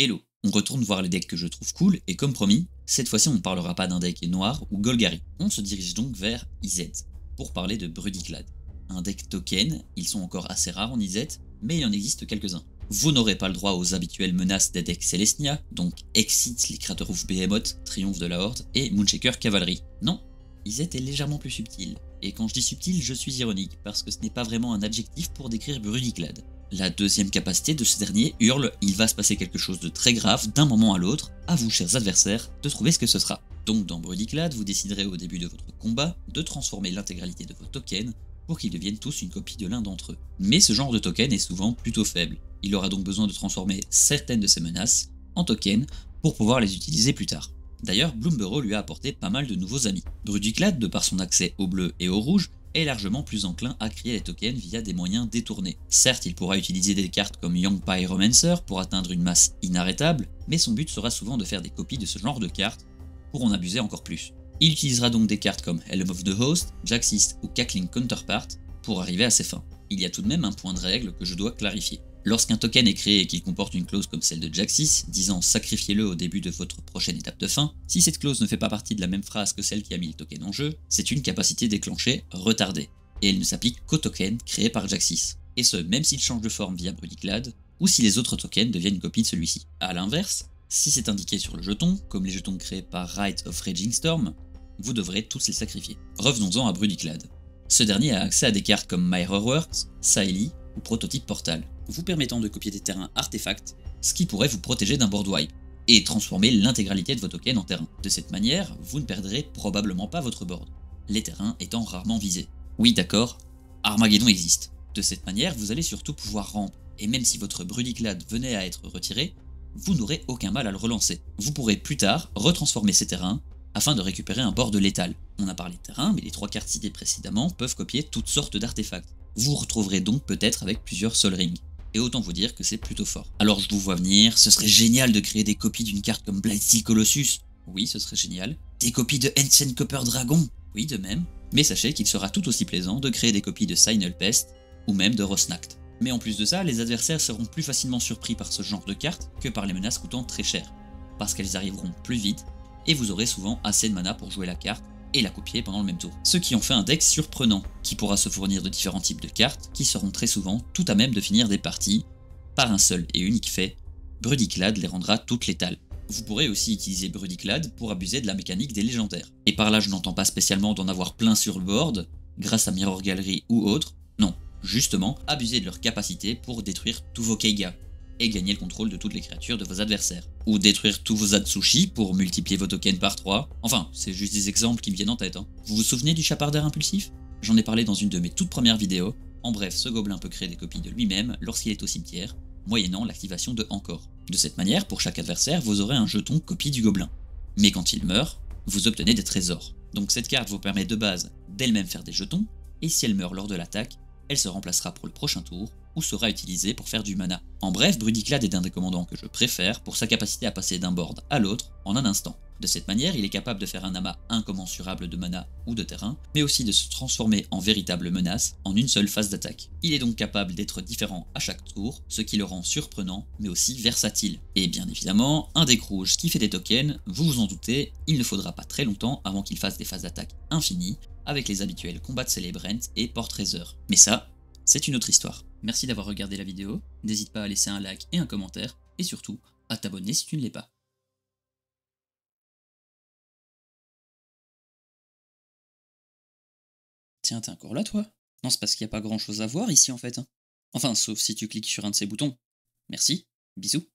Hello, on retourne voir les decks que je trouve cool, et comme promis, cette fois-ci on ne parlera pas d'un deck noir ou Golgari. On se dirige donc vers IZ, pour parler de Brudiclad. Un deck token, ils sont encore assez rares en IZ, mais il en existe quelques-uns. Vous n'aurez pas le droit aux habituelles menaces des decks Celestia, donc Exit les Crater of Behemoth, Triomphe de la Horde, et Moonshaker Cavalry. Non, IZ est légèrement plus subtil. Et quand je dis subtil, je suis ironique, parce que ce n'est pas vraiment un adjectif pour décrire Brudiclad. La deuxième capacité de ce dernier hurle « Il va se passer quelque chose de très grave d'un moment à l'autre, à vous chers adversaires, de trouver ce que ce sera ». Donc dans Brudiclad, vous déciderez au début de votre combat de transformer l'intégralité de vos tokens pour qu'ils deviennent tous une copie de l'un d'entre eux. Mais ce genre de token est souvent plutôt faible. Il aura donc besoin de transformer certaines de ces menaces en tokens pour pouvoir les utiliser plus tard. D'ailleurs, Bloomburrow lui a apporté pas mal de nouveaux amis. Brudiclad, de par son accès au bleu et au rouge, est largement plus enclin à créer les tokens via des moyens détournés. Certes, il pourra utiliser des cartes comme Young Pyromancer pour atteindre une masse inarrêtable, mais son but sera souvent de faire des copies de ce genre de cartes pour en abuser encore plus. Il utilisera donc des cartes comme Helm of the Host, Jaxist ou Cackling Counterpart pour arriver à ses fins. Il y a tout de même un point de règle que je dois clarifier. Lorsqu'un token est créé et qu'il comporte une clause comme celle de Jaxis, disant sacrifiez-le au début de votre prochaine étape de fin, si cette clause ne fait pas partie de la même phrase que celle qui a mis le token en jeu, c'est une capacité déclenchée retardée, et elle ne s'applique qu'aux tokens créés par Jaxis. Et ce, même s'il change de forme via Brudiclad, ou si les autres tokens deviennent une copie de celui-ci. A l'inverse, si c'est indiqué sur le jeton, comme les jetons créés par Rite of Raging Storm, vous devrez tous les sacrifier. Revenons-en à Brudiclad. Ce dernier a accès à des cartes comme Mirrorworks, Saeli ou Prototype Portal, vous permettant de copier des terrains artefacts, ce qui pourrait vous protéger d'un board wipe, et transformer l'intégralité de vos tokens en terrain. De cette manière, vous ne perdrez probablement pas votre board, les terrains étant rarement visés. Oui d'accord, Armageddon existe. De cette manière, vous allez surtout pouvoir ramp, et même si votre Brudiclad venait à être retiré, vous n'aurez aucun mal à le relancer. Vous pourrez plus tard retransformer ces terrains afin de récupérer un board létal. On a parlé de terrain, mais les 3 cartes citées précédemment peuvent copier toutes sortes d'artefacts. Vous vous retrouverez donc peut-être avec plusieurs Sol Ring. Et autant vous dire que c'est plutôt fort. Alors je vous vois venir, ce serait génial de créer des copies d'une carte comme Blightsteel Colossus. Oui, ce serait génial. Des copies de Ancient Copper Dragon. Oui, de même. Mais sachez qu'il sera tout aussi plaisant de créer des copies de Signal Pest ou même de Rosnacht. Mais en plus de ça, les adversaires seront plus facilement surpris par ce genre de cartes que par les menaces coûtant très cher, parce qu'elles arriveront plus vite et vous aurez souvent assez de mana pour jouer la carte et la copier pendant le même tour. Ce qui en fait un deck surprenant, qui pourra se fournir de différents types de cartes qui seront très souvent tout à même de finir des parties par un seul et unique fait, Brudiclad les rendra toutes létales. Vous pourrez aussi utiliser Brudiclad pour abuser de la mécanique des légendaires. Et par là je n'entends pas spécialement d'en avoir plein sur le board, grâce à Mirror Gallery ou autre, non, justement abuser de leur capacité pour détruire tous vos Keiga, et gagner le contrôle de toutes les créatures de vos adversaires. Ou détruire tous vos Atsushi pour multiplier vos tokens par 3. Enfin, c'est juste des exemples qui me viennent en tête. Vous vous souvenez du chapardeur impulsif? J'en ai parlé dans une de mes toutes premières vidéos. En bref, ce gobelin peut créer des copies de lui-même lorsqu'il est au cimetière, moyennant l'activation de Encore. De cette manière, pour chaque adversaire, vous aurez un jeton copie du gobelin. Mais quand il meurt, vous obtenez des trésors. Donc cette carte vous permet de base d'elle-même faire des jetons, et si elle meurt lors de l'attaque, elle se remplacera pour le prochain tour, ou sera utilisée pour faire du mana. En bref, Brudiclad est un des commandants que je préfère pour sa capacité à passer d'un board à l'autre en un instant. De cette manière, il est capable de faire un amas incommensurable de mana ou de terrain, mais aussi de se transformer en véritable menace en une seule phase d'attaque. Il est donc capable d'être différent à chaque tour, ce qui le rend surprenant, mais aussi versatile. Et bien évidemment, un deck rouge qui fait des tokens, vous vous en doutez, il ne faudra pas très longtemps avant qu'il fasse des phases d'attaque infinies, avec les habituels combats de Celebrant et Portrazor. Mais ça, c'est une autre histoire. Merci d'avoir regardé la vidéo, n'hésite pas à laisser un like et un commentaire, et surtout, à t'abonner si tu ne l'es pas. Tiens, t'es encore là toi? Non, c'est parce qu'il n'y a pas grand chose à voir ici en fait. Enfin, sauf si tu cliques sur un de ces boutons. Merci, bisous.